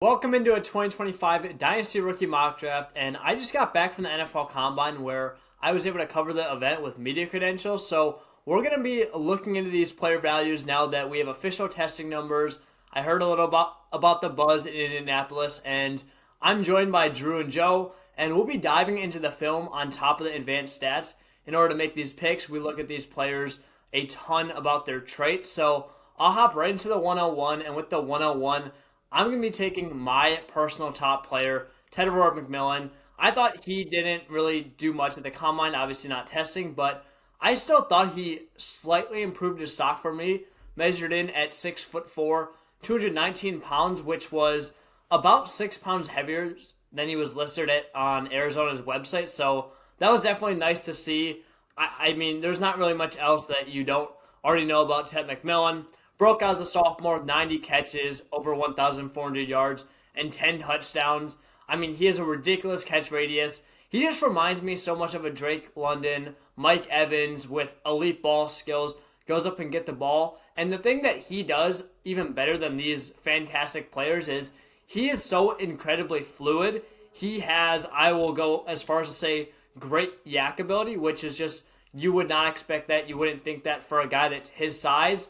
Welcome into a 2025 Dynasty Rookie Mock Draft, and I just got back from the NFL Combine where I was able to cover the event with media credentials. So we're going to be looking into these player values now that we have official testing numbers. I heard a little about the buzz in Indianapolis, and I'm joined by Drew and Joe, and we'll be diving into the film on top of the advanced stats. In order to make these picks, we look at these players a ton about their traits. So I'll hop right into the 101, and with the 101, I'm going to be taking my personal top player, Tedward McMillan. I thought he didn't really do much at the combine, obviously not testing, but I still thought he slightly improved his stock for me, measured in at 6'4", 219 pounds, which was about 6 pounds heavier than he was listed at on Arizona's website. So that was definitely nice to see. I mean, there's not really much else that you don't already know about Ted McMillan. Broke out as a sophomore with 90 catches, over 1,400 yards, and 10 touchdowns. I mean, he has a ridiculous catch radius. He just reminds me so much of a Drake London, Mike Evans with elite ball skills, goes up and get the ball. And the thing that he does even better than these fantastic players is he is so incredibly fluid. He has, I will go as far as to say, great yak ability, which is just, you would not expect that. You wouldn't think that for a guy that's his size.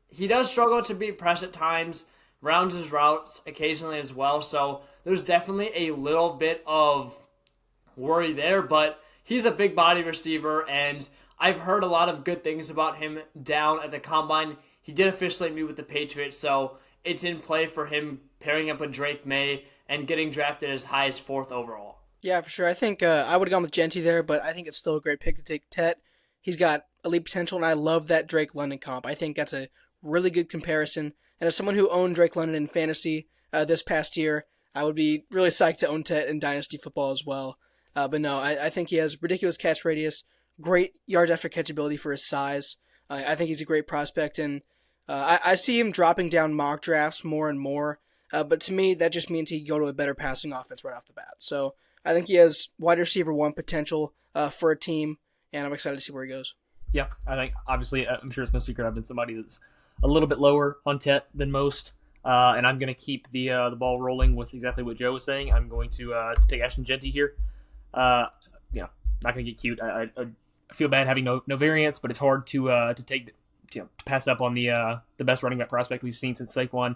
He does struggle to beat press at times, rounds his routes occasionally as well, so there's definitely a little bit of worry there, but he's a big body receiver, and I've heard a lot of good things about him down at the Combine. He did officially meet with the Patriots, so it's in play for him pairing up with Drake May and getting drafted as high as 4th overall. Yeah, for sure. I think I would have gone with Genty there, but I think it's still a great pick to take Tet. He's got elite potential, and I love that Drake London comp. I think that's a really good comparison. And as someone who owned Drake London in fantasy this past year, I would be really psyched to own Tet in Dynasty Football as well. But no, I think he has ridiculous catch radius, great yards after catch ability for his size. I think he's a great prospect, and I see him dropping down mock drafts more and more. But to me, that just means he can go to a better passing offense right off the bat. So I think he has wide receiver one potential for a team, and I'm excited to see where he goes. Yeah, I think obviously I'm sure it's no secret I've been somebody that's a little bit lower on Tet than most, and I'm going to keep the ball rolling with exactly what Joe was saying. I'm going to take Ashton Genty here. Not going to get cute. I feel bad having no variance, but it's hard to take to pass up on the best running back prospect we've seen since Saquon.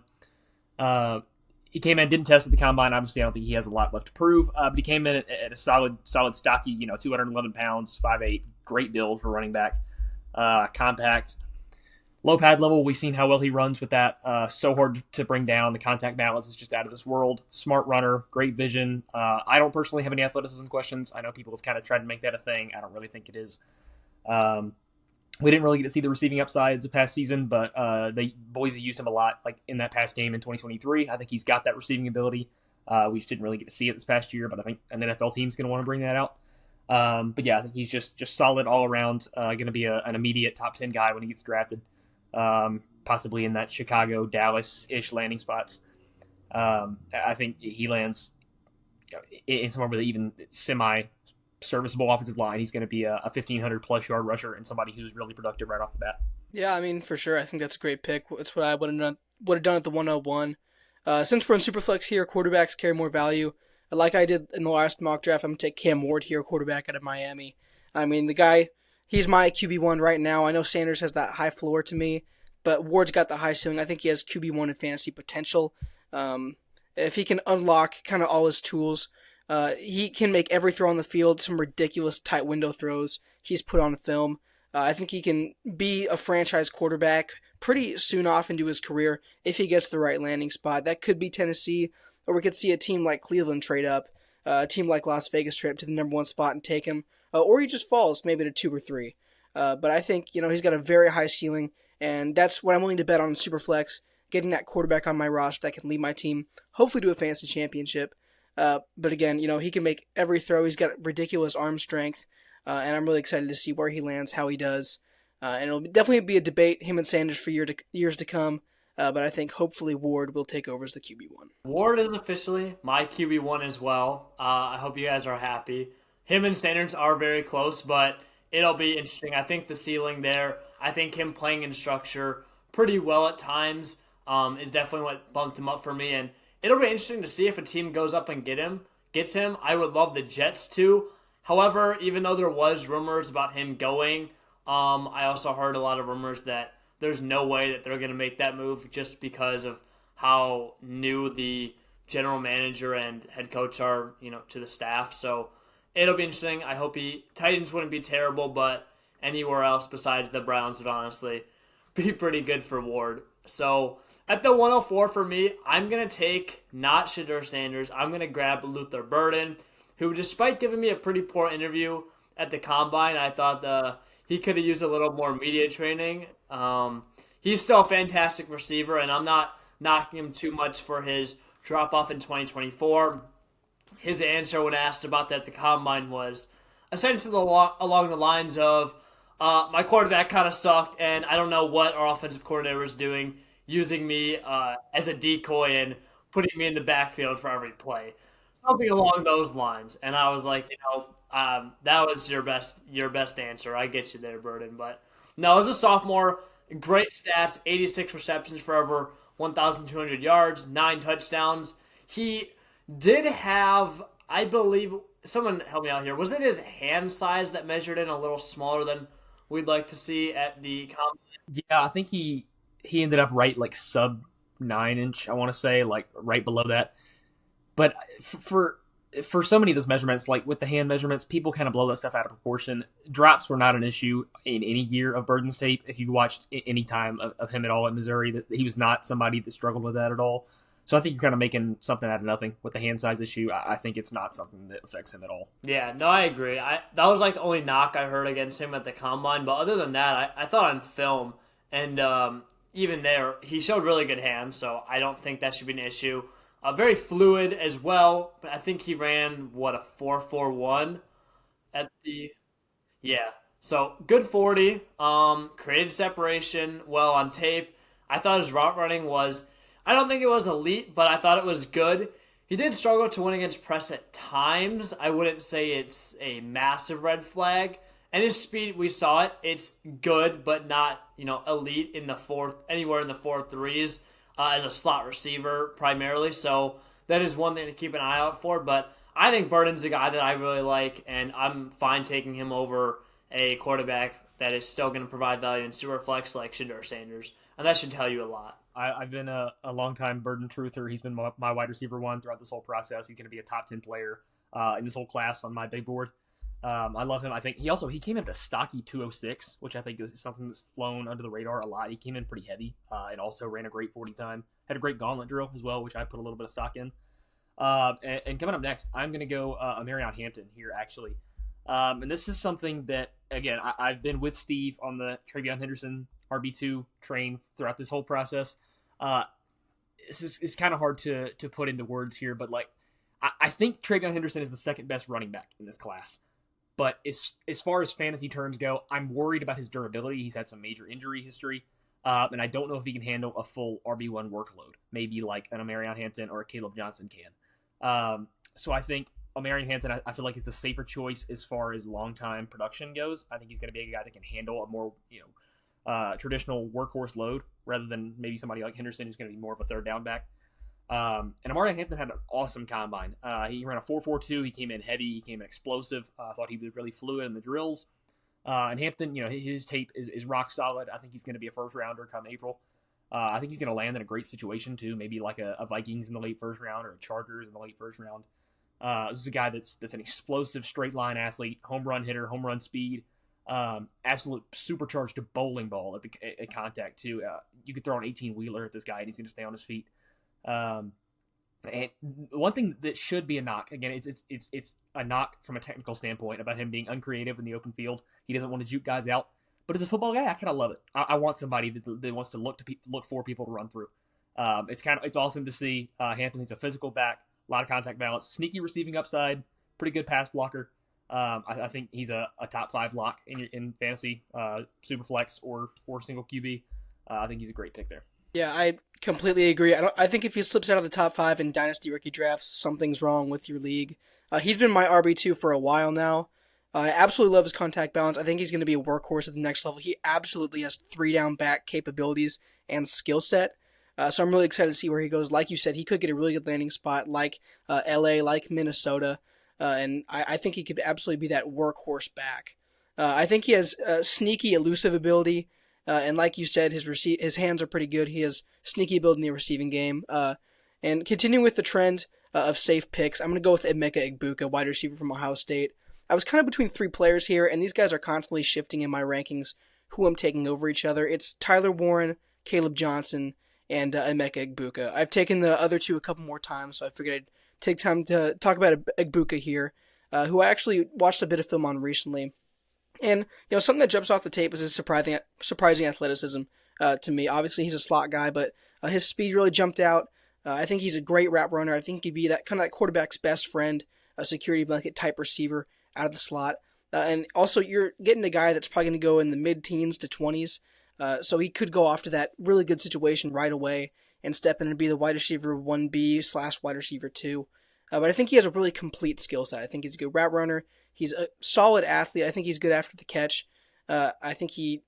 He came in, didn't test at the combine. Obviously, I don't think he has a lot left to prove, but he came in at a solid, stocky, 211 pounds, 5'8", great build for running back, compact. Low pad level, we've seen how well he runs with that. So hard to bring down. The contact balance is just out of this world. Smart runner, great vision. I don't personally have any athleticism questions. I know people have kind of tried to make that a thing. I don't really think it is. We didn't really get to see the receiving upside the past season, but Boise used him a lot, like in that past game in 2023. I think he's got that receiving ability. We just didn't really get to see it this past year, but I think an NFL team's going to want to bring that out. But yeah, I think he's just solid all around. Going to be an immediate top 10 guy when he gets drafted. Possibly in that Chicago, Dallas-ish landing spots. I think he lands in somewhere with even semi-serviceable offensive line. He's going to be a 1,500-plus yard rusher and somebody who's really productive right off the bat. Yeah, I mean, for sure. I think that's a great pick. It's what I would have done at the 101. Since we're in Superflex here, quarterbacks carry more value. Like I did in the last mock draft, I'm going to take Cam Ward here, quarterback out of Miami. I mean, the guy, he's my QB1 right now. I know Sanders has that high floor to me, but Ward's got the high ceiling. I think he has QB1 in fantasy potential. If he can unlock kind of all his tools, he can make every throw on the field, some ridiculous tight window throws he's put on film. I think he can be a franchise quarterback pretty soon off into his career if he gets the right landing spot. That could be Tennessee, or we could see a team like Cleveland trade up, a team like Las Vegas trade up to the number 1 spot and take him, or he just falls maybe to 2 or 3. But I think he's got a very high ceiling, and that's what I'm willing to bet on Superflex, getting that quarterback on my roster that can lead my team, hopefully to a fantasy championship. But again, he can make every throw. He's got ridiculous arm strength, and I'm really excited to see where he lands, how he does. And it'll definitely be a debate, him and Sanders, for years to come. But I think hopefully Ward will take over as the QB1. Ward is officially my QB1 as well. I hope you guys are happy. Him and Sanders are very close, but it'll be interesting. I think the ceiling there, I think him playing in structure pretty well at times is definitely what bumped him up for me. And it'll be interesting to see if a team goes up and gets him. I would love the Jets to. However, even though there was rumors about him going, I also heard a lot of rumors that there's no way that they're going to make that move just because of how new the general manager and head coach are, to the staff. So it'll be interesting. I hope Titans wouldn't be terrible, but anywhere else besides the Browns would honestly be pretty good for Ward. So at the 104 for me, I'm going to take not Shedeur Sanders. I'm going to grab Luther Burden, who, despite giving me a pretty poor interview at the Combine, I thought he could have used a little more media training. He's still a fantastic receiver, and I'm not knocking him too much for his drop-off in 2024. His answer when asked about that at the Combine was essentially along the lines of, my quarterback kind of sucked, and I don't know what our offensive coordinator was doing, using me as a decoy and putting me in the backfield for every play. Something along those lines. And I was like, that was your best answer. I get you there, Burden. But no, as a sophomore, great stats, 86 receptions for over 1,200 yards, 9 touchdowns. He did have, I believe, someone help me out here. Was it his hand size that measured in a little smaller than we'd like to see at the Combine? Yeah, I think he ended up right like sub 9-inch, I want to say, like right below that. But for so many of those measurements, like with the hand measurements, people kind of blow that stuff out of proportion. Drops were not an issue in any year of Burden's tape. If you watched any time of him at all at Missouri, that he was not somebody that struggled with that at all. So I think you're kind of making something out of nothing with the hand size issue. I think it's not something that affects him at all. Yeah, no, I agree. That was like the only knock I heard against him at the Combine. But other than that, I thought on film, and even there, he showed really good hands. So I don't think that should be an issue. Very fluid as well. But I think he ran, a 4.41 at the... Yeah. So good 40. Created separation well on tape. I thought his route running was... I don't think it was elite, but I thought it was good. He did struggle to win against press at times. I wouldn't say it's a massive red flag. And his speed, we saw it. It's good, but not, elite in the anywhere in the 4.3s as a slot receiver primarily. So that is one thing to keep an eye out for. But I think Burden's a guy that I really like, and I'm fine taking him over a quarterback that is still going to provide value in Superflex like Shedeur Sanders. And that should tell you a lot. I've been a long-time Burden truther. He's been my wide receiver one throughout this whole process. He's going to be a top 10 player in this whole class on my big board. I love him. I think he came in at a stocky 206, which I think is something that's flown under the radar a lot. He came in pretty heavy and also ran a great 40 time. Had a great gauntlet drill as well, which I put a little bit of stock in. And coming up next, I'm going to go Amarion Hampton here, actually. And this is something that, again, I've been with Steve on the Travion Henderson RB2 train throughout this whole process. It's kind of hard to put into words here, but I think Travion Henderson is the second best running back in this class. But as far as fantasy terms go, I'm worried about his durability. He's had some major injury history, and I don't know if he can handle a full RB1 workload, maybe like an Amarion Hampton or a Caleb Johnson can. So I think Amarion Hampton, I feel like, is the safer choice as far as long-time production goes. I think he's going to be a guy that can handle a more, traditional workhorse load rather than maybe somebody like Henderson who's going to be more of a third down back. And Amarion Hampton had an awesome combine. He ran a 4.42. He came in heady. He came in explosive. I thought he was really fluid in the drills. And Hampton, his tape is rock solid. I think he's going to be a first rounder come April. I think he's going to land in a great situation too, maybe like a Vikings in the late first round or a Chargers in the late first round. This is a guy that's an explosive straight line athlete, home run hitter, home run speed, absolute supercharged bowling ball at contact too. You could throw an 18-wheeler at this guy and he's going to stay on his feet. And one thing that should be a knock, again, it's a knock from a technical standpoint about him being uncreative in the open field. He doesn't want to juke guys out, but as a football guy, I kind of love it. I want somebody that wants to look for people to run through. It's awesome to see. Hampton, he's a physical back, a lot of contact balance, sneaky receiving upside, pretty good pass blocker. I think he's a top 5 lock in fantasy, Superflex or single QB. I think he's a great pick there. Yeah, I completely agree. I think if he slips out of the top 5 in Dynasty rookie drafts, something's wrong with your league. He's been my RB2 for a while now. I absolutely love his contact balance. I think he's going to be a workhorse at the next level. He absolutely has 3-down back capabilities and skill set. So I'm really excited to see where he goes. Like you said, he could get a really good landing spot, like LA, like Minnesota, and I think he could absolutely be that workhorse back. I think he has sneaky, elusive ability, and like you said, his hands are pretty good. He has sneaky ability in the receiving game. And continuing with the trend of safe picks, I'm going to go with Emeka Egbuka, wide receiver from Ohio State. I was kind of between three players here, and these guys are constantly shifting in my rankings who I'm taking over each other. It's Tyler Warren, Caleb Johnson, and Emeka Egbuka. I've taken the other two a couple more times, so I figured I'd take time to talk about Egbuka here, who I actually watched a bit of film on recently. And something that jumps off the tape is his surprising athleticism to me. Obviously, he's a slot guy, but his speed really jumped out. I think he's a great route runner. I think he could be that kind of that quarterback's best friend, a security blanket type receiver out of the slot. And also, you're getting a guy that's probably going to go in the mid-teens to 20s. So he could go off to that really good situation right away and step in and be the wide receiver 1B/wide receiver 2. But I think he has a really complete skill set. I think he's a good route runner. He's a solid athlete. I think he's good after the catch. I think he,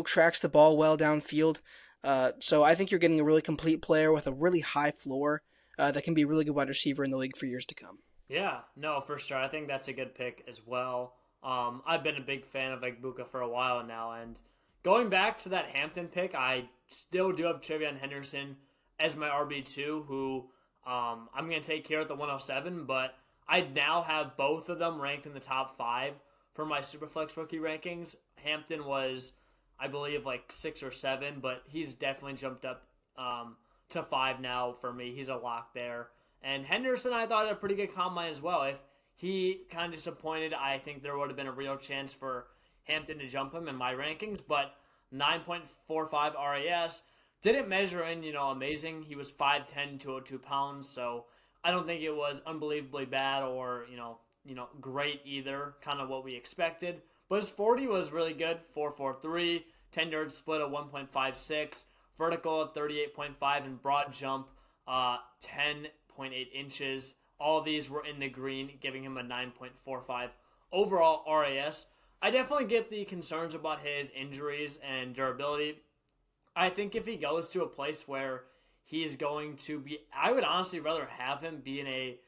tracks the ball well downfield. So I think you're getting a really complete player with a really high floor that can be a really good wide receiver in the league for years to come. Yeah, no, for sure. I think that's a good pick as well. I've been a big fan of Egbuka for a while now, and going back to that Hampton pick, I still do have Trevion Henderson as my RB2, who I'm going to take here at the 107, but I now have both of them ranked in the top 5 for my Superflex rookie rankings. Hampton was, I believe, like 6 or 7, but he's definitely jumped up to 5 now for me. He's a lock there. And Henderson, I thought, had a pretty good combine as well. If he kind of disappointed, I think there would have been a real chance for Hampton to jump him in my rankings, but 9.45 RAS didn't measure in, amazing. He was 5'10", 202 pounds, so I don't think it was unbelievably bad or, great either, kind of what we expected. But his 40 was really good, 4.43, 10-yard split of 1.56, vertical of 38.5, and broad jump 10.8 inches. All of these were in the green, giving him a 9.45 overall RAS. I definitely get the concerns about his injuries and durability. I think if he goes to a place where he is going to be, I would honestly rather have him be in a,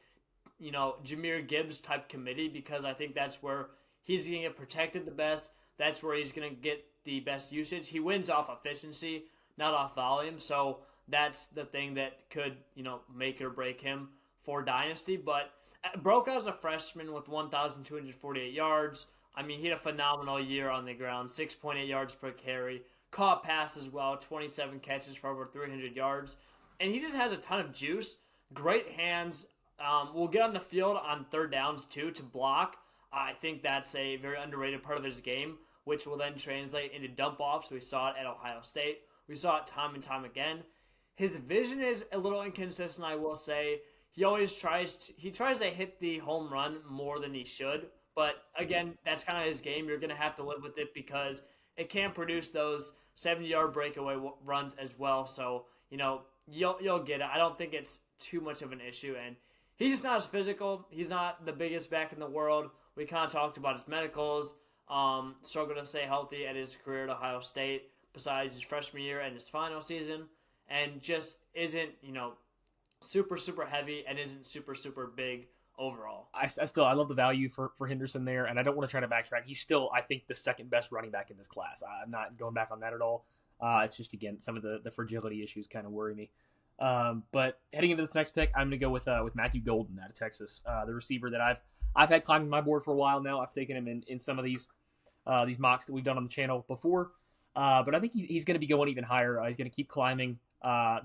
Jahmyr Gibbs type committee, because I think that's where he's going to get protected the best. That's where he's going to get the best usage. He wins off efficiency, not off volume. So that's the thing that could, make or break him for Dynasty. But broke out as a freshman with 1,248 yards. I mean, he had a phenomenal year on the ground, 6.8 yards per carry. Caught pass as well, 27 catches for over 300 yards. And he just has a ton of juice, great hands. Will get on the field on third downs, too, to block. I think that's a very underrated part of his game, which will then translate into dump-offs. We saw it at Ohio State. We saw it time and time again. His vision is a little inconsistent, I will say. He always tries to hit the home run more than he should. But, again, that's kind of his game. You're going to have to live with it because it can produce those 70-yard breakaway runs as well. So, you'll get it. I don't think it's too much of an issue. And he's just not as physical. He's not the biggest back in the world. We kind of talked about his medicals. Struggled to stay healthy at his career at Ohio State besides his freshman year and his final season. And just isn't, super, super heavy and isn't super, super big overall. I love the value for Henderson there, and I don't want to try to backtrack. He's still, I think, the second best running back in this class. I'm not going back on that at all. It's just, again, some of the fragility issues kind of worry me. But heading into this next pick, I'm going to go with Matthew Golden out of Texas, the receiver that I've had climbing my board for a while now. I've taken him in some of these mocks that we've done on the channel before. But I think he's going to be going even higher. He's going to keep climbing.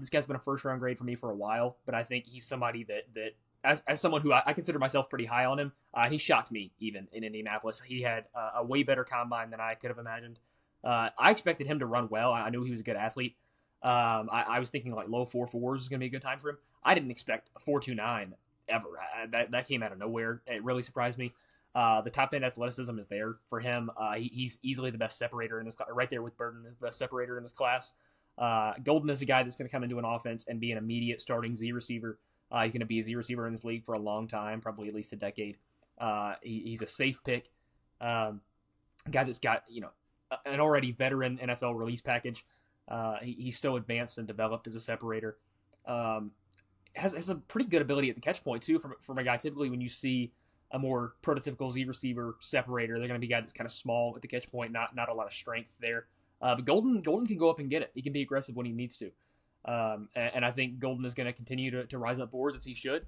This guy's been a first-round grade for me for a while, but I think he's somebody that as someone who I consider myself pretty high on him, he shocked me even in Indianapolis. He had a way better combine than I could have imagined. I expected him to run well. I knew he was a good athlete. I was thinking like low 4.4s was going to be a good time for him. I didn't expect a 4.29 ever. That came out of nowhere. It really surprised me. The top end athleticism is there for him. He's easily the best separator in this class, right there with Burton is the best separator in this class. Golden is a guy that's going to come into an offense and be an immediate starting Z receiver. He's going to be a Z receiver in this league for a long time, probably at least a decade. He's a safe pick. Guy that's got, an already veteran NFL release package. He's so advanced and developed as a separator. Um, has a pretty good ability at the catch point too. From a guy, typically when you see a more prototypical Z receiver separator, they're going to be a guy that's kind of small at the catch point, not a lot of strength there. But Golden can go up and get it. He can be aggressive when he needs to. And I think Golden is going to continue to rise up boards as he should.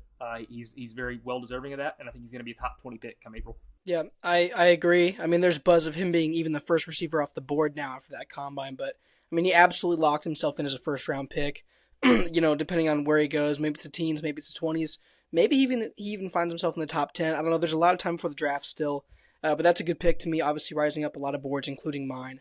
He's very well deserving of that, and I think he's going to be a top 20 pick come April. Yeah, I agree. I mean, there's buzz of him being even the first receiver off the board now after that combine, but I mean, he absolutely locked himself in as a first round pick. Depending on where he goes, maybe it's the teens, maybe it's the 20s, maybe he even finds himself in the top 10. I don't know. There's a lot of time before the draft still, but that's a good pick to me. Obviously, rising up a lot of boards, including mine.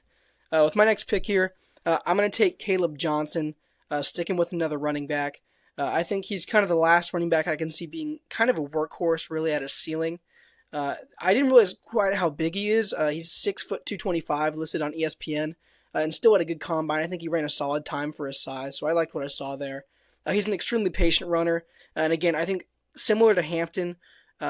With my next pick here, I'm going to take Caleb Johnson, sticking with another running back. I think he's kind of the last running back I can see being kind of a workhorse, really at a ceiling. I didn't realize quite how big he is. He's 6 foot 225, listed on ESPN, and still had a good combine. I think he ran a solid time for his size, so I liked what I saw there. He's an extremely patient runner, and again, I think similar to Hampton,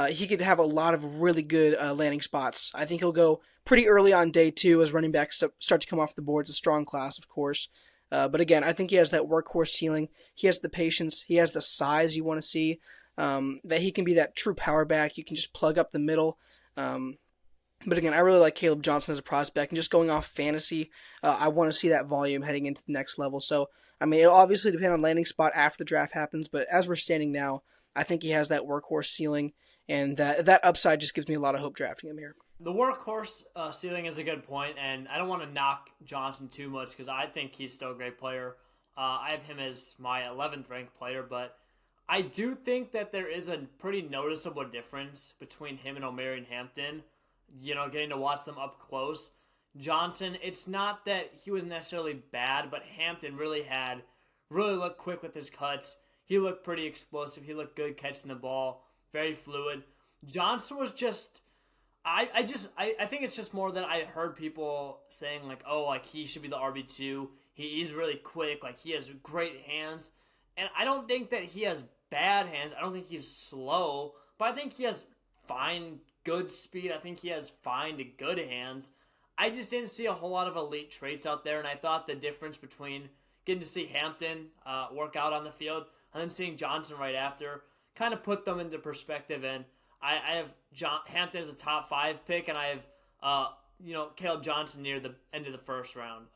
he could have a lot of really good landing spots. I think he'll go pretty early on day 2 as running backs start to come off the board. It's a strong class, of course. But again, I think he has that workhorse ceiling. He has the patience. He has the size you want to see. That he can be that true power back. You can just plug up the middle. But again, I really like Caleb Johnson as a prospect. And just going off fantasy, I want to see that volume heading into the next level. So, I mean, it'll obviously depend on landing spot after the draft happens. But as we're standing now, I think he has that workhorse ceiling. And that upside just gives me a lot of hope drafting him here. The workhorse ceiling is a good point, and I don't want to knock Johnson too much because I think he's still a great player. I have him as my 11th ranked player, but I do think that there is a pretty noticeable difference between him and Omarion Hampton. Getting to watch them up close. Johnson, it's not that he was necessarily bad, but Hampton really looked quick with his cuts. He looked pretty explosive. He looked good catching the ball, very fluid. Johnson was just, I think it's just more that I heard people saying he should be the RB2. He's really quick. He has great hands. And I don't think that he has bad hands. I don't think he's slow, but I think he has fine, good speed. I think he has fine to good hands. I just didn't see a whole lot of elite traits out there, and I thought the difference between getting to see Hampton work out on the field and then seeing Johnson right after kind of put them into perspective. And I have Hampton as a top 5 pick, and I have Caleb Johnson near the end of the first round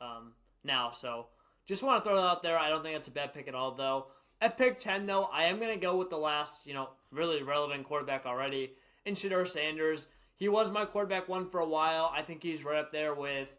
now. So just want to throw that out there. I don't think that's a bad pick at all, though. At pick 10, though, I am going to go with the last, really relevant quarterback already, in Shedeur Sanders. He was my quarterback 1 for a while. I think he's right up there with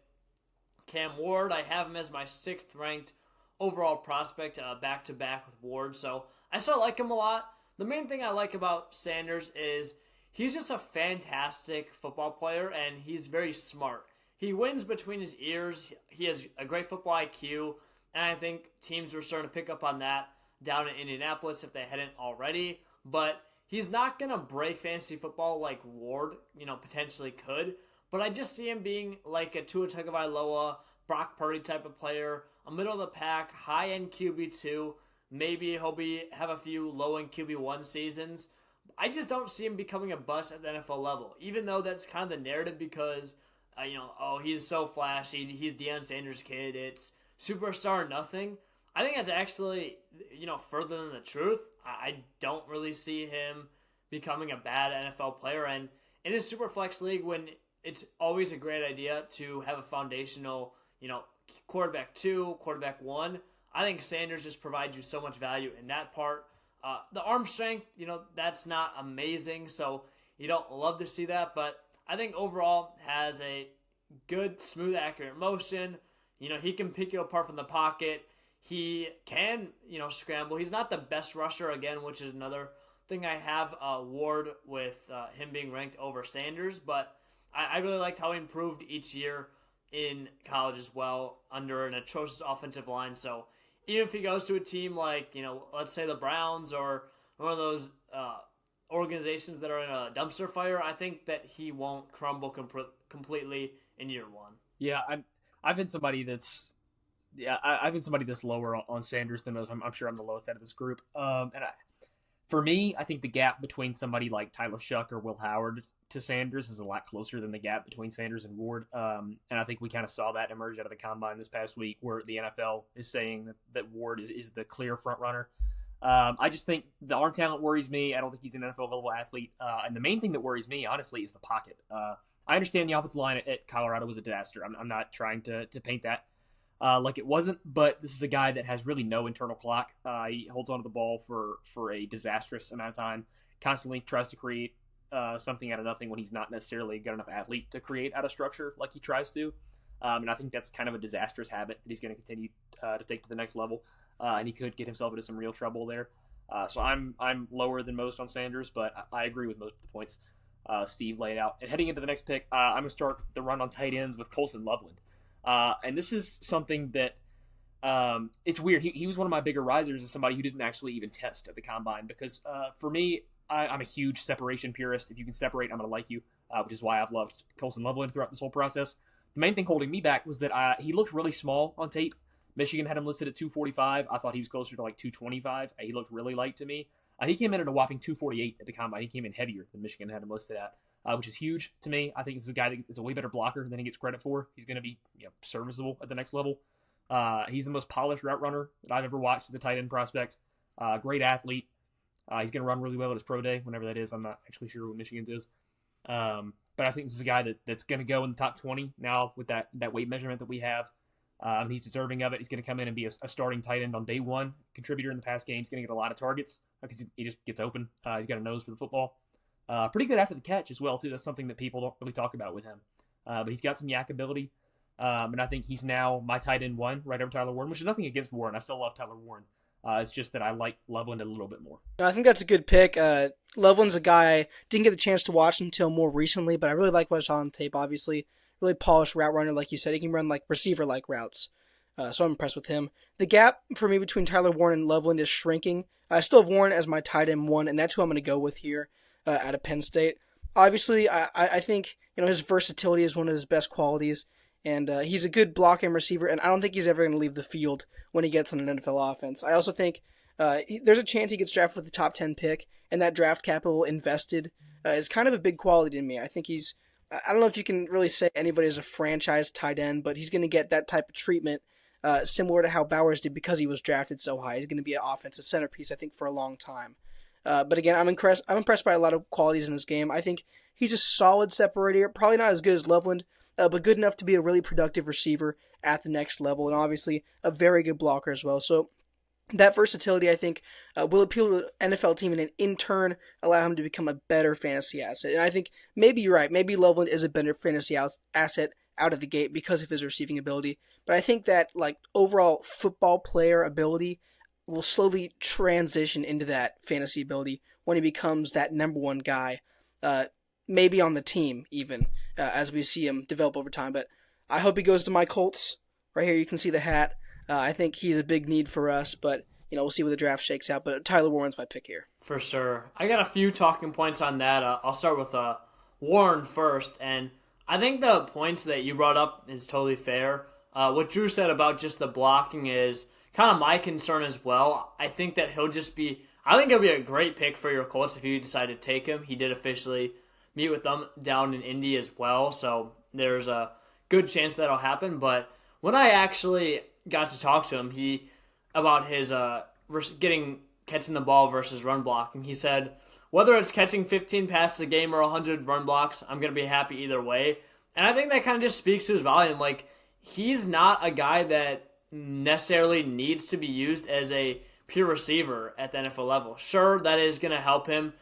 Cam Ward. I have him as my 6th ranked overall prospect, back-to-back with Ward. So I still like him a lot. The main thing I like about Sanders is he's just a fantastic football player, and he's very smart. He wins between his ears. He has a great football IQ, and I think teams were starting to pick up on that down in Indianapolis if they hadn't already. But he's not going to break fantasy football like Ward, potentially could. But I just see him being like a Tua Tagovailoa, Brock Purdy type of player, a middle of the pack, high-end QB2. Maybe he'll have a few low-end QB1 seasons. I just don't see him becoming a bust at the NFL level, even though that's kind of the narrative because, he's so flashy. He's Deion Sanders' kid. It's superstar or nothing. I think that's actually, further than the truth. I don't really see him becoming a bad NFL player. And in a Superflex league, when it's always a great idea to have a foundational, quarterback 2, quarterback 1, I think Sanders just provides you so much value in that part. The arm strength, that's not amazing, so you don't love to see that. But I think overall has a good, smooth, accurate motion. He can pick you apart from the pocket. He can, scramble. He's not the best rusher, again, which is another thing I have Ward with him being ranked over Sanders. But I really liked how he improved each year in college as well under an atrocious offensive line. So even if he goes to a team like, let's say the Browns or one of those organizations that are in a dumpster fire, I think that he won't crumble completely in year 1. Yeah, I've been somebody that's lower on Sanders than most. I'm sure I'm the lowest out of this group. And For me, I think the gap between somebody like Tyler Shuck or Will Howard to Sanders is a lot closer than the gap between Sanders and Ward. And I think we kind of saw that emerge out of the combine this past week, where the NFL is saying that Ward is the clear front runner. I just think the arm talent worries me. I don't think he's an NFL level athlete. And the main thing that worries me, honestly, is the pocket. I understand the offensive line at Colorado was a disaster. I'm not trying to paint that like it wasn't, but this is a guy that has really no internal clock. He holds onto the ball for a disastrous amount of time, constantly tries to create something out of nothing when he's not necessarily a good enough athlete to create out of structure like he tries to. And I think that's kind of a disastrous habit that he's going to continue to take to the next level. And he could get himself into some real trouble there. So I'm lower than most on Sanders, but I agree with most of the points Steve laid out. And heading into the next pick, I'm going to start the run on tight ends with Colson Loveland. And this is something that it's weird. He was one of my bigger risers as somebody who didn't actually even test at the combine because for me, I'm a huge separation purist. If you can separate, I'm going to like you, which is why I've loved Colson Loveland throughout this whole process. The main thing holding me back was that he looked really small on tape. Michigan had him listed at 245. I thought he was closer to like 225. He looked really light to me. He came in at a whopping 248 at the combine. He came in heavier than Michigan had him listed at. Which is huge to me. I think this is a guy that is a way better blocker than he gets credit for. He's going to be serviceable at the next level. He's the most polished route runner that I've ever watched as a tight end prospect. Great athlete. He's going to run really well at his pro day, whenever that is. I'm not actually sure what Michigan's is. But I think this is a guy that's going to go in the top 20 now with that weight measurement that we have. He's deserving of it. He's going to come in and be a starting tight end on day one, contributor in the pass game. He's going to get a lot of targets because he just gets open. He's got a nose for the football. Pretty good after the catch as well, too. That's something that people don't really talk about with him. But he's got some yak ability. And I think he's now my tight end one right over Tyler Warren, which is nothing against Warren. I still love Tyler Warren. It's just that I like Loveland a little bit more. I think that's a good pick. Loveland's a guy I didn't get the chance to watch until more recently, but I really like what I saw on tape, obviously. Really polished route runner, like you said. He can run like receiver-like routes. So I'm impressed with him. The gap for me between Tyler Warren and Loveland is shrinking. I still have Warren as my tight end one, and that's who I'm going to go with here. Out of Penn State. Obviously, I think his versatility is one of his best qualities, and he's a good blocking receiver, and I don't think he's ever going to leave the field when he gets on an NFL offense. I also think there's a chance he gets drafted with the top 10 pick, and that draft capital invested is kind of a big quality to me. I think I don't know if you can really say anybody is a franchise tight end, but he's going to get that type of treatment similar to how Bowers did because he was drafted so high. He's going to be an offensive centerpiece, I think, for a long time. But again, I'm impressed by a lot of qualities in his game. I think he's a solid separator, probably not as good as Loveland, but good enough to be a really productive receiver at the next level, and obviously a very good blocker as well. So that versatility, I think, will appeal to an NFL team and in turn allow him to become a better fantasy asset. And I think maybe you're right. Maybe Loveland is a better fantasy asset out of the gate because of his receiving ability. But I think that overall football player ability will slowly transition into that fantasy ability when he becomes that number one guy, maybe on the team even, as we see him develop over time. But I hope he goes to my Colts. Right here you can see the hat. I think he's a big need for us, but we'll see where the draft shakes out. But Tyler Warren's my pick here. For sure. I got a few talking points on that. I'll start with Warren first, and I think the points that you brought up is totally fair. What Drew said about just the blocking is kind of my concern as well. I think that he'll be a great pick for your Colts if you decide to take him. He did officially meet with them down in Indy as well, so there's a good chance that'll happen. But when I actually got to talk to him, about his catching the ball versus run blocking, he said, whether it's catching 15 passes a game or 100 run blocks, I'm going to be happy either way. And I think that kind of just speaks to his volume. He's not a guy that necessarily needs to be used as a pure receiver at the NFL level. Sure, that is going to help him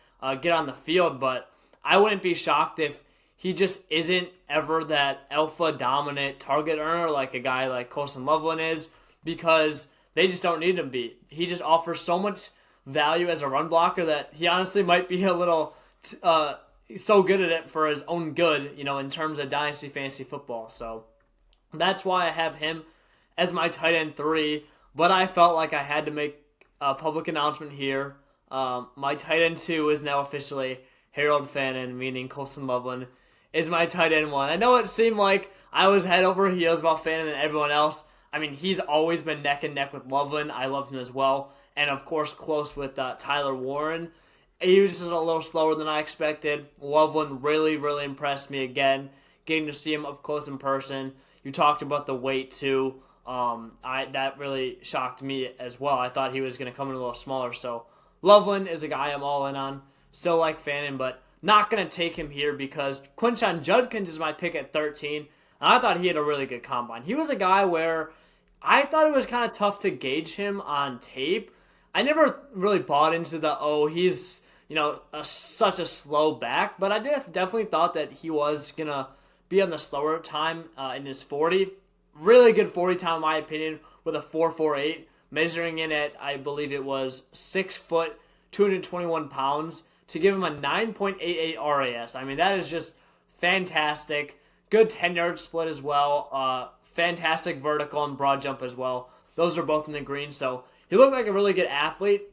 get on the field, but I wouldn't be shocked if he just isn't ever that alpha dominant target earner like a guy like Colson Loveland is, because they just don't need him to be. He just offers so much value as a run blocker that he honestly might be a little so good at it for his own good, in terms of Dynasty Fantasy Football. So that's why I have him as my tight end 3, but I felt like I had to make a public announcement here. My tight end 2 is now officially Harold Fannin, meaning Colson Loveland is my tight end 1. I know it seemed like I was head over heels about Fannin and everyone else. I mean, he's always been neck and neck with Loveland. I loved him as well. and of course close with Tyler Warren. He was just a little slower than I expected. Loveland really, really impressed me again. Getting to see him up close in person. You talked about the weight too. That really shocked me as well. I thought he was going to come in a little smaller. So Loveland is a guy I'm all in on. Still like Fannin, but not going to take him here because Quinshon Judkins is my pick at 13. And I thought he had a really good combine. He was a guy where I thought it was kind of tough to gauge him on tape. I never really bought into he's such a slow back, but I definitely thought that he was going to be on the slower time in his 40. Really good 40 time, in my opinion, with a 4.48, measuring in at, I believe it was 6 foot, 221 pounds, to give him a 9.88 RAS. I mean, that is just fantastic. Good 10-yard split as well. Fantastic vertical and broad jump as well. Those are both in the green, so he looked like a really good athlete,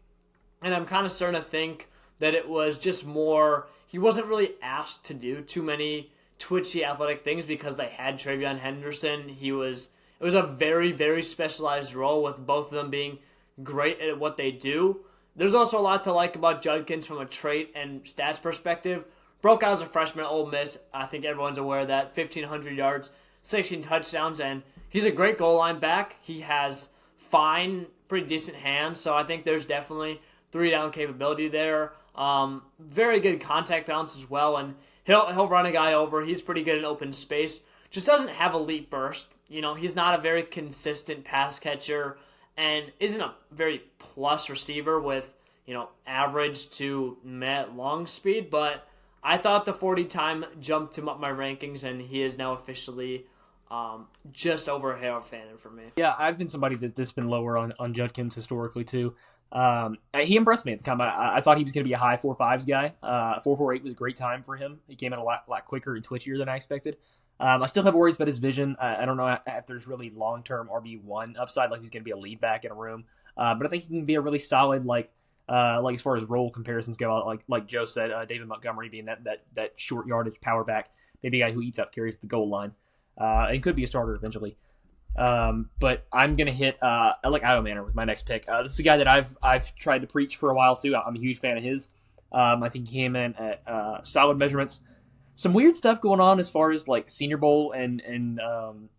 and I'm kind of starting to think that it was just more, he wasn't really asked to do too many twitchy athletic things because they had Travion Henderson. It was a very, very specialized role with both of them being great at what they do. There's also a lot to like about Judkins from a trait and stats perspective. Broke out as a freshman at Ole Miss. I think everyone's aware of that. 1,500 yards, 16 touchdowns, and he's a great goal line back. He has fine, pretty decent hands, so I think there's definitely 3-down capability there. Very good contact balance as well, and he'll run a guy over. He's pretty good in open space. Just doesn't have elite burst. He's not a very consistent pass catcher and isn't a very plus receiver with, average to met long speed. But I thought the 40 time jumped him up my rankings, and he is now officially just over Harold Fannin for me. Yeah, I've been somebody that's been lower on Judkins historically too. He impressed me at the combine. I thought he was going to be a high 4.5s guy. 4.48 was a great time for him. He came in a lot quicker and twitchier than I expected. I still have worries about his vision. I don't know if there's really long-term RB1 upside, like he's going to be a lead back in a room. But I think he can be a really solid, like as far as role comparisons go, like Joe said, David Montgomery being that short yardage power back, maybe a guy who eats up carries at the goal line, and could be a starter eventually. But I'm gonna hit I like Io Manor with my next pick. This is a guy that I've tried to preach for a while too. I'm a huge fan of his. I think he came in at solid measurements. Some weird stuff going on as far as like Senior Bowl and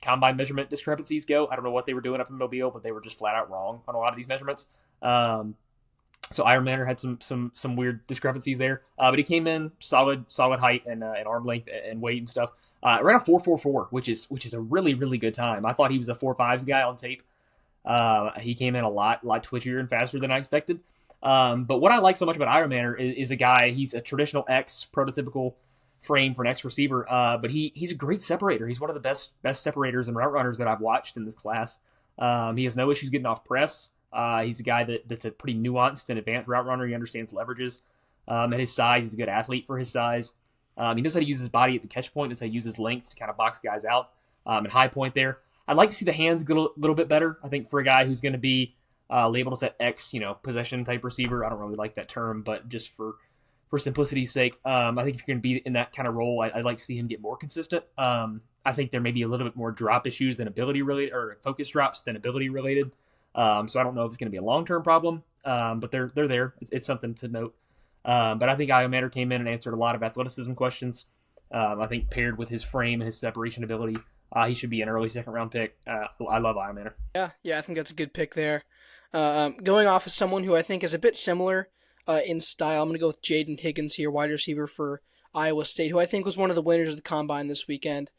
combine measurement discrepancies go. I don't know what they were doing up in Mobile, but they were just flat out wrong on a lot of these measurements. So Iron Manor had some weird discrepancies there, but he came in solid height and arm length and weight and stuff. Ran a 4.44, which is a really, really good time. I thought he was a 4.5s guy on tape. He came in a lot twitchier and faster than I expected. But what I like so much about Iron Manor is a guy. He's a traditional X, prototypical frame for an X receiver, but he's a great separator. He's one of the best separators and route runners that I've watched in this class. He has no issues getting off press. He's a guy that's a pretty nuanced and advanced route runner. He understands leverages. At his size, he's a good athlete for his size. He knows how to use his body at the catch point, knows how to use his length to kind of box guys out. At high point there, I'd like to see the hands get a little bit better. I think for a guy who's going to be labeled as that X, possession type receiver, I don't really like that term, but just for simplicity's sake, I think if you're going to be in that kind of role, I'd like to see him get more consistent. I think there may be a little bit more drop issues than ability related, or focus drops than ability related. So I don't know if it's going to be a long-term problem, but they're there. It's something to note. But I think Io Manor came in and answered a lot of athleticism questions. I think paired with his frame and his separation ability, he should be an early second-round pick. I love Io Manor. Yeah, I think that's a good pick there. Going off of someone who I think is a bit similar in style, I'm going to go with Jaden Higgins here, wide receiver for Iowa State, who I think was one of the winners of the Combine this weekend.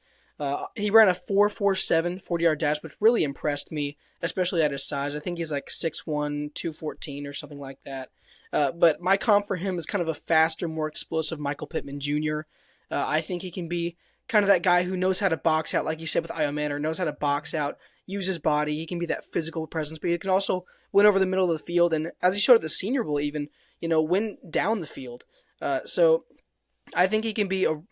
He ran a 4.47 40-yard dash, which really impressed me, especially at his size. I think he's like 6'1", 214 or something like that. But my comp for him is kind of a faster, more explosive Michael Pittman Jr. I think he can be kind of that guy who knows how to box out, like you said with Io Manor, knows how to box out, use his body. He can be that physical presence, but he can also win over the middle of the field, and as he showed at the Senior Bowl even, win down the field. So I think he can be a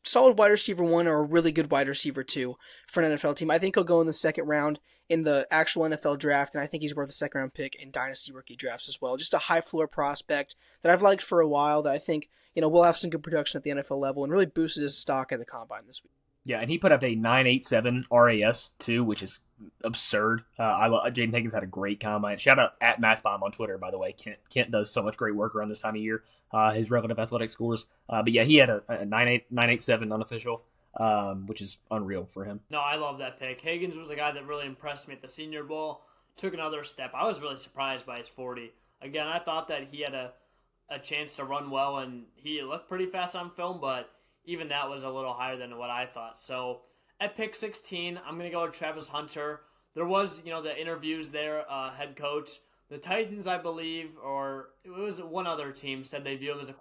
solid wide receiver 1 or a really good wide receiver 2 for an NFL team. I think he'll go in the second round in the actual NFL draft, and I think he's worth a second-round pick in Dynasty rookie drafts as well. Just a high-floor prospect that I've liked for a while that I think will have some good production at the NFL level and really boosted his stock at the Combine this week. Yeah, and he put up a 9.87 RAS too, which is absurd. Jaden Higgins had a great combine. Shout out at MathBomb on Twitter, by the way. Kent does so much great work around this time of year. His relative athletic scores. But yeah, he had a 9.87 unofficial, which is unreal for him. No, I love that pick. Higgins was a guy that really impressed me at the Senior Bowl. Took another step. I was really surprised by his 40. Again, I thought that he had a chance to run well, and he looked pretty fast on film, but even that was a little higher than what I thought. So at pick 16, I'm going to go with Travis Hunter. There was, the interviews there, head coach. The Titans, I believe, or it was one other team, said they view him as a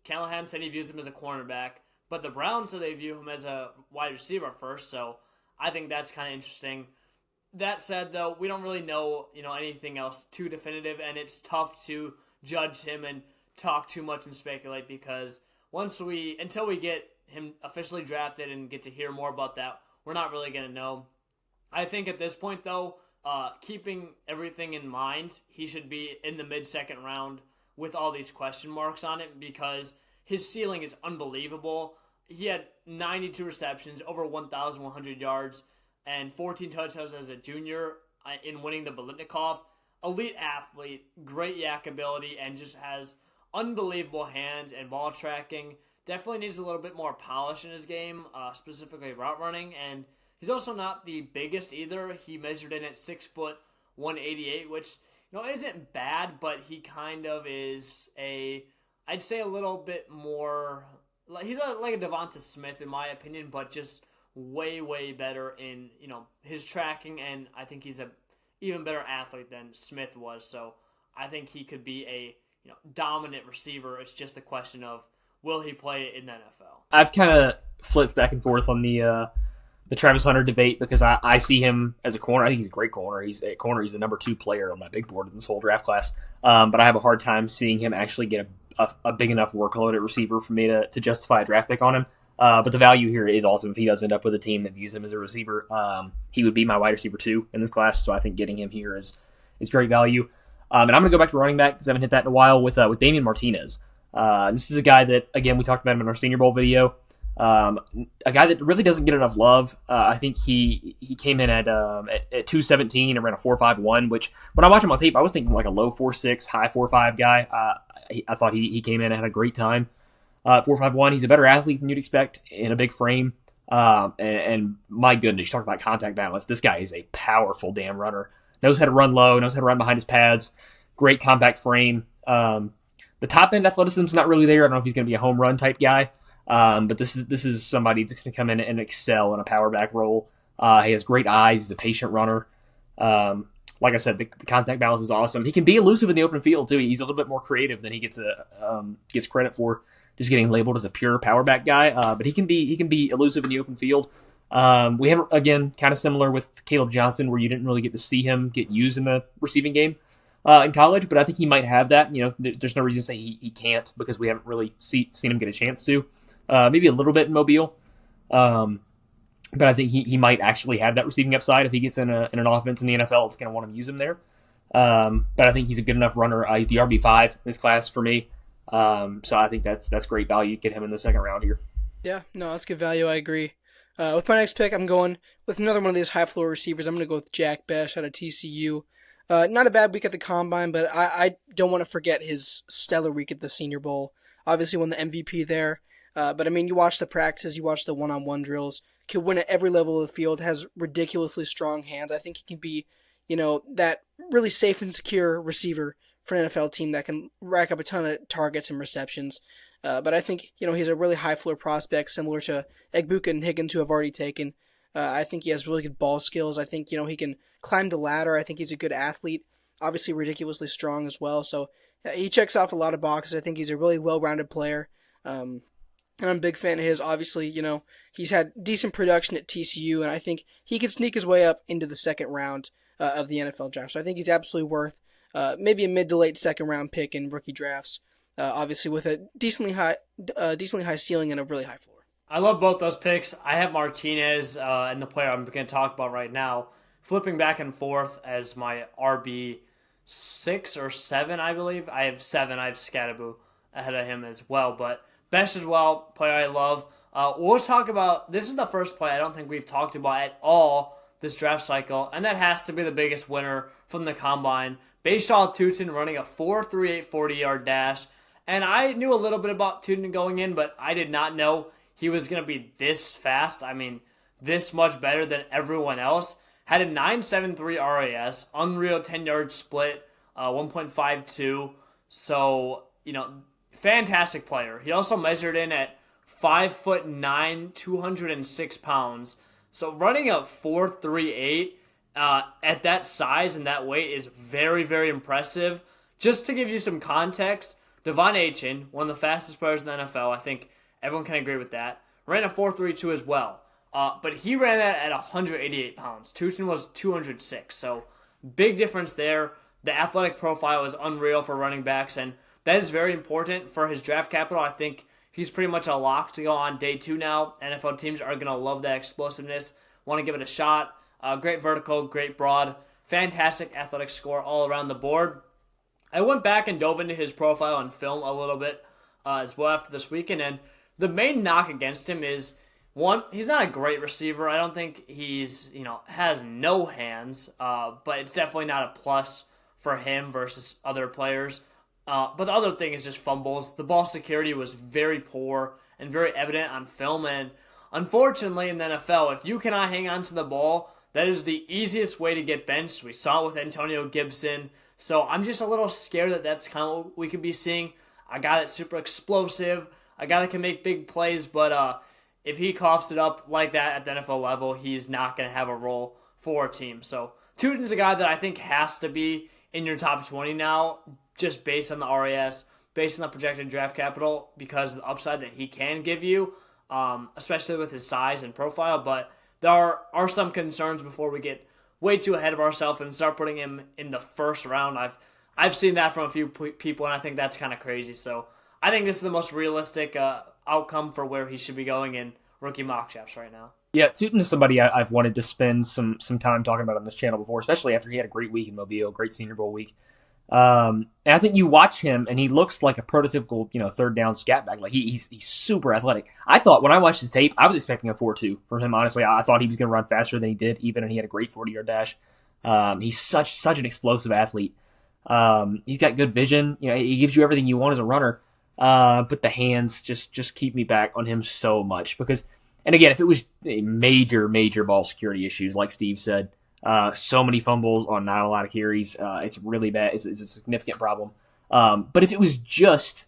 Callahan said he views him as a cornerback, but the Browns said they view him as a wide receiver first, so I think that's kind of interesting. That said, though, we don't really know, anything else too definitive, and it's tough to judge him and talk too much and speculate because until we get him officially drafted and get to hear more about that, we're not really going to know. I think at this point, though, keeping everything in mind, he should be in the mid-second round with all these question marks on it because his ceiling is unbelievable. He had 92 receptions, over 1,100 yards, and 14 touchdowns as a junior in winning the Biletnikoff. Elite athlete, great yak ability, and just has unbelievable hands and ball tracking. Definitely needs a little bit more polish in his game, specifically route running. And he's also not the biggest either. He measured in at 6 foot 188, which isn't bad, but he kind of is I'd say a little bit more. He's like a Devonta Smith in my opinion, but just way better in his tracking, and I think he's a even better athlete than Smith was. So I think he could be a dominant receiver. It's just a question of will he play in the NFL. I've kind of flipped back and forth on the Travis Hunter debate because I see him as a corner. I think he's a great corner. He's a corner. He's the number 2 player on my big board in this whole draft class. But I have a hard time seeing him actually get a big enough workload at receiver for me to justify a draft pick on him. But the value here is awesome. If he does end up with a team that views him as a receiver, he would be my wide receiver 2 in this class. So I think getting him here is great value. And I'm going to go back to running back because I haven't hit that in a while with Damian Martinez. This is a guy that, again, we talked about him in our Senior Bowl video. A guy that really doesn't get enough love. I think he came in at 217 and ran a 4.51, which when I watch him on tape, I was thinking like a low 4.6, high 4.5 guy. I thought he came in and had a great time. 4.51. He's a better athlete than you'd expect in a big frame. And my goodness, you talk about contact balance. This guy is a powerful damn runner. Knows how to run low, knows how to run behind his pads. Great compact frame. The top end athleticism is not really there. I don't know if he's going to be a home run type guy. But this is somebody that's going to come in and excel in a power back role. He has great eyes. He's a patient runner. Like I said, the contact balance is awesome. He can be elusive in the open field too. He's a little bit more creative than he gets credit for. Just getting labeled as a pure power back guy, but he can be elusive in the open field. We have, again, kind of similar with Caleb Johnson, where you didn't really get to see him get used in the receiving game in college, but I think he might have that. There's no reason to say he can't because we haven't really seen him get a chance to. Maybe a little bit in Mobile, but I think he might actually have that receiving upside if he gets in an offense in the NFL. It's going to want to use him there. But I think he's a good enough runner. He's the RB5 in this class for me. So I think that's great value. Get him in the second round here. Yeah, no, that's good value. I agree. With my next pick, I'm going with another one of these high floor receivers. I'm going to go with Jack Bech out of TCU. Not a bad week at the Combine, but I don't want to forget his stellar week at the Senior Bowl. Obviously won the MVP there. But I mean, you watch the practices, you watch the one-on-one drills, can win at every level of the field, has ridiculously strong hands. I think he can be, that really safe and secure receiver for an NFL team that can rack up a ton of targets and receptions. But I think, he's a really high floor prospect, similar to Egbuka and Higgins, who I've already taken. I think he has really good ball skills. I think, he can climb the ladder. I think he's a good athlete, obviously ridiculously strong as well. So he checks off a lot of boxes. I think he's a really well-rounded player. And I'm a big fan of his. Obviously, he's had decent production at TCU, and I think he can sneak his way up into the second round of the NFL draft. So I think he's absolutely worth maybe a mid to late second round pick in rookie drafts. Obviously, with a decently high ceiling and a really high floor. I love both those picks. I have Martinez and the player I'm going to talk about right now, flipping back and forth as my RB 6 or 7, I believe. I have 7. I have Scadaboo. ahead of him as well. But Best as well, player I love. We'll talk about, this is the first play I don't think we've talked about at all this draft cycle, and that has to be the biggest winner from the combine. Bayshaw Tootin running a 4.38 40-yard dash. And I knew a little bit about Tootin going in, but I did not know he was going to be this fast. I mean, this much better than everyone else. Had a 9.73 RAS, unreal 10-yard split, 1.52. So, fantastic player. He also measured in at 5'9", 206 pounds. So running a 4.38 at that size and that weight is very, very impressive. Just to give you some context, Devon Achane, one of the fastest players in the NFL, I think everyone can agree with that, ran a 4.32 as well. But he ran that at 188 pounds. Tootin was 206. So big difference there. The athletic profile is unreal for running backs, and that is very important for his draft capital. I think he's pretty much a lock to go on day 2 now. NFL teams are going to love that explosiveness, want to give it a shot. Great vertical, great broad, fantastic athletic score all around the board. I went back and dove into his profile on film a little bit as well after this weekend, and the main knock against him is, one, he's not a great receiver. I don't think he's, has no hands, but it's definitely not a plus for him versus other players. But the other thing is just fumbles. The ball security was very poor and very evident on film, and unfortunately in the NFL, if you cannot hang on to the ball, that is the easiest way to get benched. We saw it with Antonio Gibson. So I'm just a little scared that that's kind of what we could be seeing. A guy that's super explosive, a guy that can make big plays, but if he coughs it up like that at the NFL level, he's not going to have a role for a team. So Tootin's a guy that I think has to be in your top 20 now, just based on the RAS, based on the projected draft capital, because of the upside that he can give you, especially with his size and profile. But there are some concerns before we get way too ahead of ourselves and start putting him in the first round. I've seen that from a few people, and I think that's kind of crazy. So I think this is the most realistic outcome for where he should be going in rookie mock drafts right now. Yeah, Tootin is somebody I've wanted to spend some time talking about on this channel before, especially after he had a great week in Mobile, great Senior Bowl week. And I think you watch him, and he looks like a prototypical, third down scat back. Like he's super athletic. I thought when I watched his tape, I was expecting a 4.2 from him. Honestly, I thought he was going to run faster than he did, even, and he had a great 40-yard dash. He's such an explosive athlete. He's got good vision. He gives you everything you want as a runner. But the hands just keep me back on him so much because, and again, if it was major ball security issues, like Steve said. So many fumbles on not a lot of carries. It's really bad. It's a significant problem. But if it was just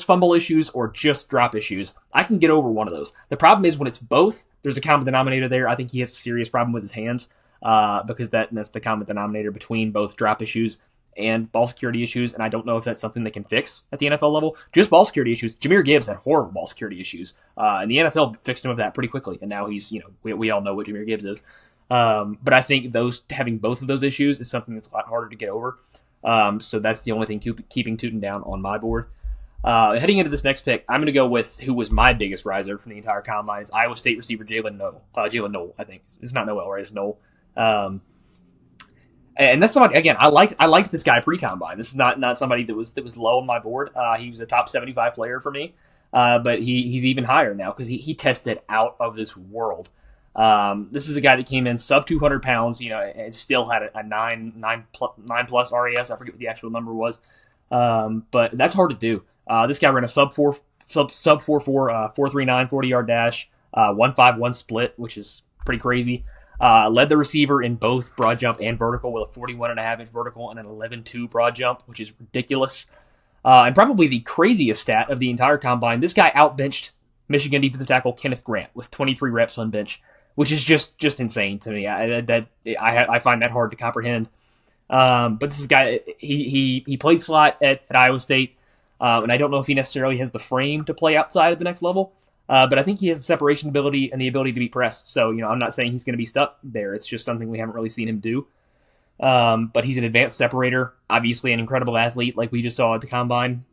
fumble issues or just drop issues, I can get over one of those. The problem is when it's both, there's a common denominator there. I think he has a serious problem with his hands because that's the common denominator between both drop issues and ball security issues, and I don't know if that's something they can fix at the NFL level. Just ball security issues. Jahmyr Gibbs had horrible ball security issues, and the NFL fixed him of that pretty quickly, and now he's, we all know what Jahmyr Gibbs is. But I think having both of those issues is something that's a lot harder to get over. So that's the only thing keeping Tootin down on my board. Heading into this next pick, I'm going to go with who was my biggest riser from the entire combine is Iowa State receiver Jalen Noel. I think it's not Noel, right? It's Noel. And that's somebody, again, I liked this guy pre-combine. This is not somebody that was low on my board. He was a top 75 player for me. But he's even higher now because he tested out of this world. This is a guy that came in sub 200 pounds, and still had a 9 plus RAS. I forget what the actual number was. But that's hard to do. This guy ran a sub 4.4, 4.39 40-yard dash, 1.51 split, which is pretty crazy. Led the receiver in both broad jump and vertical with a 41.5-inch vertical and an 11.2 broad jump, which is ridiculous. And probably the craziest stat of the entire combine, this guy outbenched Michigan defensive tackle Kenneth Grant with 23 reps on bench, which is just insane to me. I find that hard to comprehend. But this is a guy, he played slot at Iowa State, and I don't know if he necessarily has the frame to play outside at the next level. But I think he has the separation ability and the ability to beat press. So, I'm not saying he's going to be stuck there. It's just something we haven't really seen him do. But he's an advanced separator, obviously an incredible athlete like we just saw at the Combine.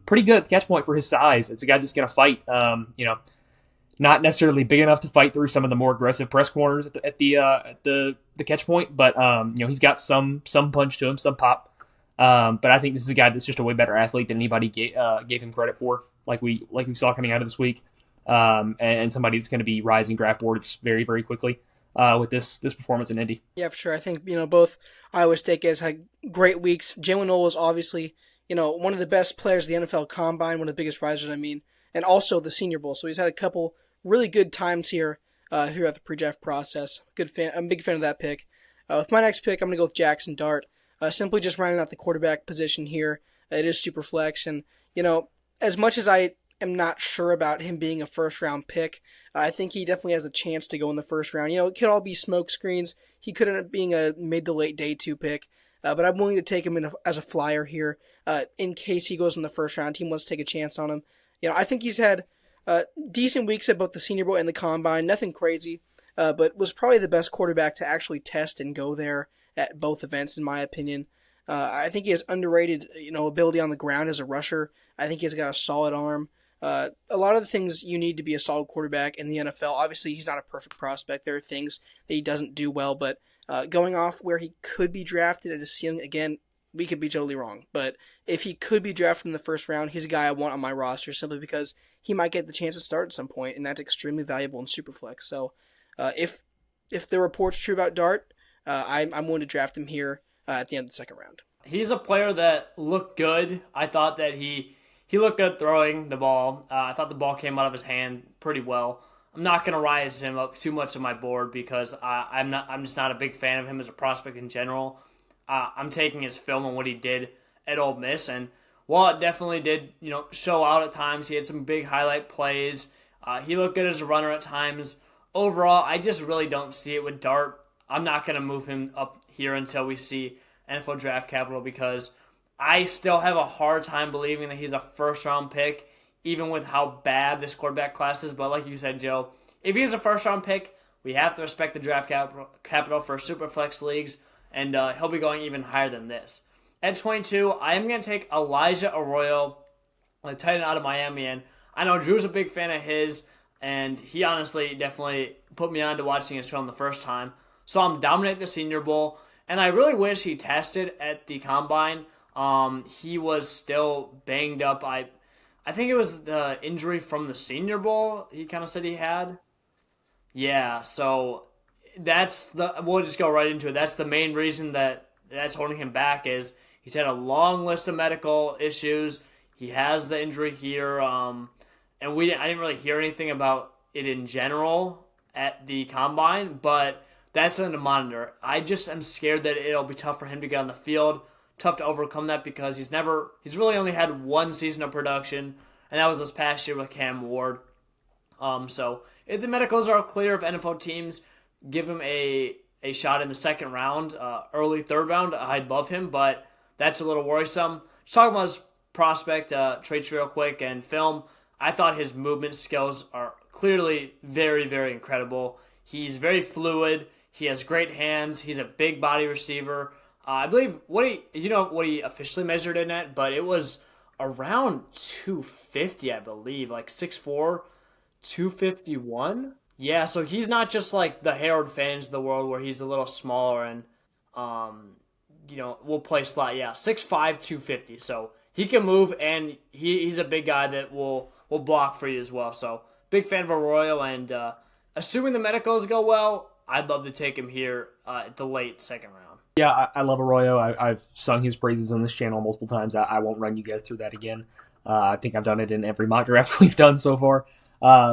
Pretty good at the catch point for his size. It's a guy that's going to fight, not necessarily big enough to fight through some of the more aggressive press corners at the catch point, but, he's got some punch to him, some pop. But I think this is a guy that's just a way better athlete than anybody gave him credit for, like we saw coming out of this week, and somebody that's going to be rising draft boards very, very quickly with this performance in Indy. Yeah, for sure. I think, both Iowa State guys had great weeks. Jalen Noel was obviously, one of the best players of the NFL Combine, one of the biggest risers, and also the Senior Bowl. So he's had a couple really good times here throughout the pre-draft process. I'm a big fan of that pick. With my next pick, I'm going to go with Jackson Dart. Simply just rounding out the quarterback position here. It is super flex, and, as much as I am not sure about him being a first-round pick, I think he definitely has a chance to go in the first round. It could all be smoke screens. He could end up being a mid to late day 2 pick, but I'm willing to take him as a flyer here in case he goes in the first round. Team wants to take a chance on him. I think he's had decent weeks at both the Senior Bowl and the Combine. Nothing crazy, but was probably the best quarterback to actually test and go there at both events, in my opinion. I think he has underrated, ability on the ground as a rusher. I think he's got a solid arm. A lot of the things you need to be a solid quarterback in the NFL. Obviously, he's not a perfect prospect. There are things that he doesn't do well, but going off where he could be drafted at his ceiling, again, we could be totally wrong. But if he could be drafted in the first round, he's a guy I want on my roster simply because he might get the chance to start at some point, and that's extremely valuable in Superflex. So if the report's true about Dart, I'm willing to draft him here at the end of the second round. He's a player that looked good. I thought that he looked good throwing the ball. I thought the ball came out of his hand pretty well. I'm not going to rise him up too much on my board because I'm just not a big fan of him as a prospect in general. I'm taking his film on what he did at Ole Miss, and while it definitely did, show out at times, he had some big highlight plays. He looked good as a runner at times. Overall, I just really don't see it with Dart. I'm not going to move him up here until we see NFL draft capital because I still have a hard time believing that he's a first-round pick, even with how bad this quarterback class is. But like you said, Joe, if he's a first-round pick, we have to respect the draft capital for Superflex leagues, and he'll be going even higher than this. At 22, I am going to take Elijah Arroyo, the tight end out of Miami. And I know Drew's a big fan of his, and he honestly definitely put me on to watching his film the first time. Saw him dominate the Senior Bowl, and I really wish he tested at the Combine. He was still banged up. I think it was the injury from the Senior Bowl he kind of said he had. Yeah, so we'll just go right into it. That's the main reason that's holding him back is he's had a long list of medical issues. He has the injury here, and I didn't really hear anything about it in general at the Combine, but that's something to monitor. I just am scared that it'll be tough for him to get on the field, tough to overcome that because he's really only had one season of production, and that was this past year with Cam Ward. So if the medicals are clear, if NFL teams give him a shot in the second round, early third round, I'd love him, but that's a little worrisome. Just talking about his prospect traits real quick and film, I thought his movement skills are clearly very, very incredible. He's very fluid. He has great hands. He's a big body receiver. I believe what he officially measured in at, but it was around 250, I believe, like 6'4", 251. Yeah, so he's not just like the Harold Fans of the world where he's a little smaller and will play slot. Yeah, 6'5", 250. So he can move, and he's a big guy that will block for you as well. So big fan of Arroyo, and assuming the medicals go well, I'd love to take him here at the late second round. Yeah, I love Arroyo. I've sung his praises on this channel multiple times. I won't run you guys through that again. I think I've done it in every mock draft we've done so far.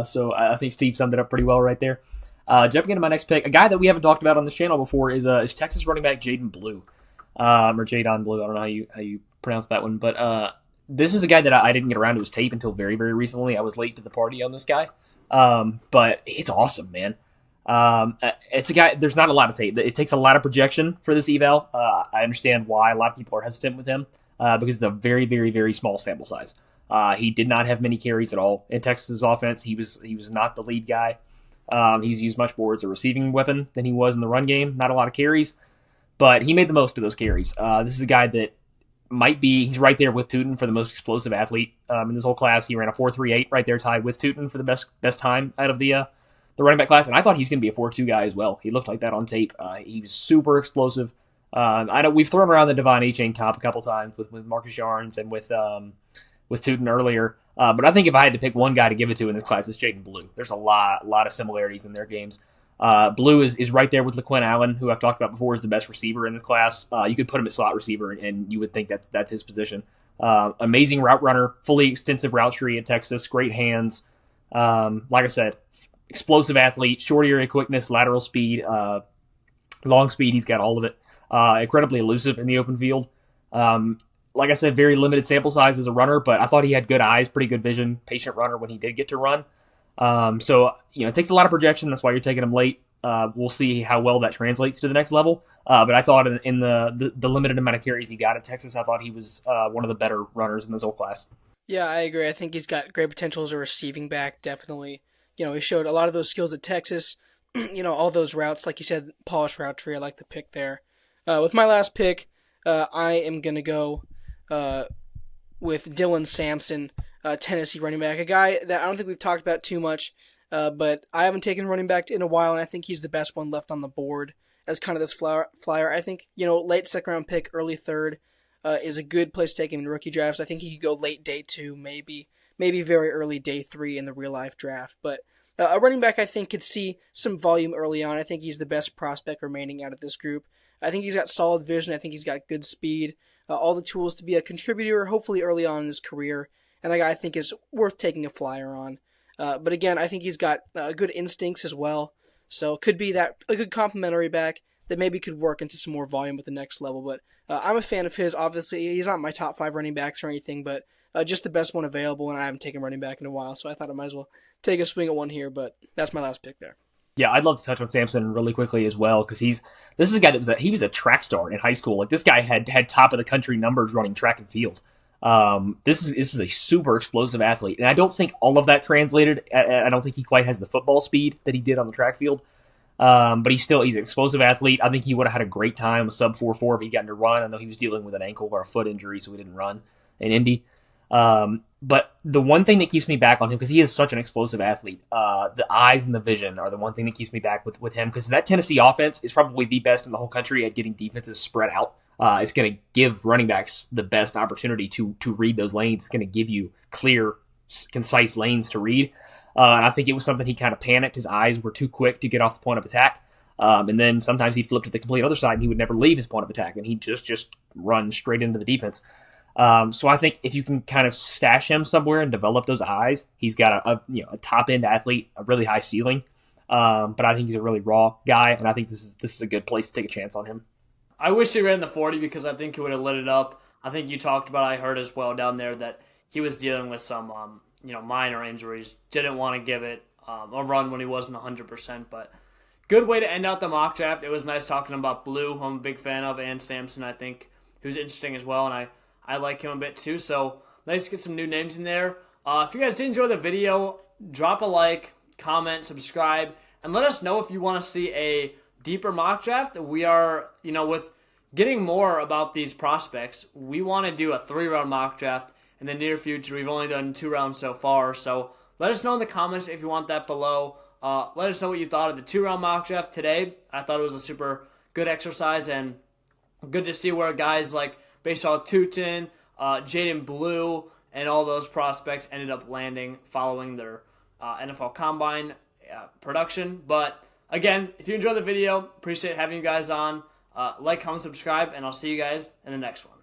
So I think Steve summed it up pretty well right there. Jumping into my next pick, a guy that we haven't talked about on this channel before is Texas running back Jaden Blue, or Jadon Blue. I don't know how you pronounce that one, but this is a guy that I didn't get around to his tape until very, very recently. I was late to the party on this guy, but it's awesome, man. It's a guy, there's not a lot of tape. It takes a lot of projection for this eval. I understand why a lot of people are hesitant with him, because it's a very, very, very small sample size. He did not have many carries at all in Texas' offense. He was not the lead guy. He's used much more as a receiving weapon than he was in the run game. Not a lot of carries, but he made the most of those carries. This is a guy that he's right there with Tootin for the most explosive athlete in this whole class. He ran a 4.38 right there, tied with Tootin for the best time out of the running back class. And I thought he was going to be a 4.2 guy as well. He looked like that on tape. He was super explosive. I know we've thrown around the Devon Achane comp a couple times with Marcus Yarns and with Tootin earlier. But I think if I had to pick one guy to give it to in this class, it's Jaden Blue. There's a lot of similarities in their games. Blue is right there with LaQuinn Allen, who I've talked about before is the best receiver in this class. You could put him at slot receiver, and you would think that's his position. Amazing route runner, fully extensive route tree at Texas, great hands. Like I said, explosive athlete, short area quickness, lateral speed, long speed. He's got all of it. Incredibly elusive in the open field. Like I said, very limited sample size as a runner, but I thought he had good eyes, pretty good vision, patient runner when he did get to run. So it takes a lot of projection. That's why you're taking him late. We'll see how well that translates to the next level. But I thought in the limited amount of carries he got at Texas, I thought he was one of the better runners in this whole class. Yeah, I agree. I think he's got great potential as a receiving back, definitely. He showed a lot of those skills at Texas. All those routes, like you said, polished route tree. I like the pick there. With my last pick, I am going to go with Dylan Sampson, Tennessee running back, a guy that I don't think we've talked about too much, but I haven't taken running back in a while, and I think he's the best one left on the board as kind of this flyer. I think, late second round pick, early third is a good place to take him in rookie drafts. I think he could go late day 2, maybe very early day 3 in the real life draft, but a running back I think could see some volume early on. I think he's the best prospect remaining out of this group. I think he's got solid vision. I think he's got good speed, all the tools to be a contributor, hopefully early on in his career, and a guy I think is worth taking a flyer on. But again, I think he's got good instincts as well, so could be a good complementary back that maybe could work into some more volume at the next level. But I'm a fan of his. Obviously, he's not my top 5 running backs or anything, but just the best one available, and I haven't taken running back in a while, so I thought I might as well take a swing at one here, but that's my last pick there. Yeah, I'd love to touch on Sampson really quickly as well, because this is a guy that he was a track star in high school. Like, this guy had top of the country numbers running track and field. This is a super explosive athlete, and I don't think all of that translated. I don't think he quite has the football speed that he did on the track field. But he's an explosive athlete. I think he would have had a great time with sub 4.4 if he'd gotten to run. I know he was dealing with an ankle or a foot injury, so he didn't run in Indy. But the one thing that keeps me back on him, because he is such an explosive athlete, the eyes and the vision are the one thing that keeps me back with him, because that Tennessee offense is probably the best in the whole country at getting defenses spread out. It's going to give running backs the best opportunity to read those lanes. It's going to give you clear, concise lanes to read. And I think it was something he kind of panicked. His eyes were too quick to get off the point of attack. And then sometimes he'd flip to the complete other side and he would never leave his point of attack, and he'd just run straight into the defense. So I think if you can kind of stash him somewhere and develop those eyes, he's got a top end athlete, a really high ceiling. But I think he's a really raw guy, and I think this is a good place to take a chance on him. I wish he ran the 40 because I think he would have lit it up. I think you talked about, I heard as well down there that he was dealing with some minor injuries. Didn't want to give it a run when he wasn't 100%, but good way to end out the mock draft. It was nice talking about Blue, who I'm a big fan of, and Sampson. I think he was interesting as well, and I like him a bit too, so nice to get some new names in there. If you guys did enjoy the video, drop a like, comment, subscribe, and let us know if you want to see a deeper mock draft. We are, with getting more about these prospects, we want to do a 3-round mock draft in the near future. We've only done 2 rounds so far, so let us know in the comments if you want that below. Let us know what you thought of the 2-round mock draft today. I thought it was a super good exercise, and good to see where guys like Basal Tutin, Jaden Blue, and all those prospects ended up landing following their NFL Combine production. But again, if you enjoyed the video, appreciate having you guys on. Like, comment, subscribe, and I'll see you guys in the next one.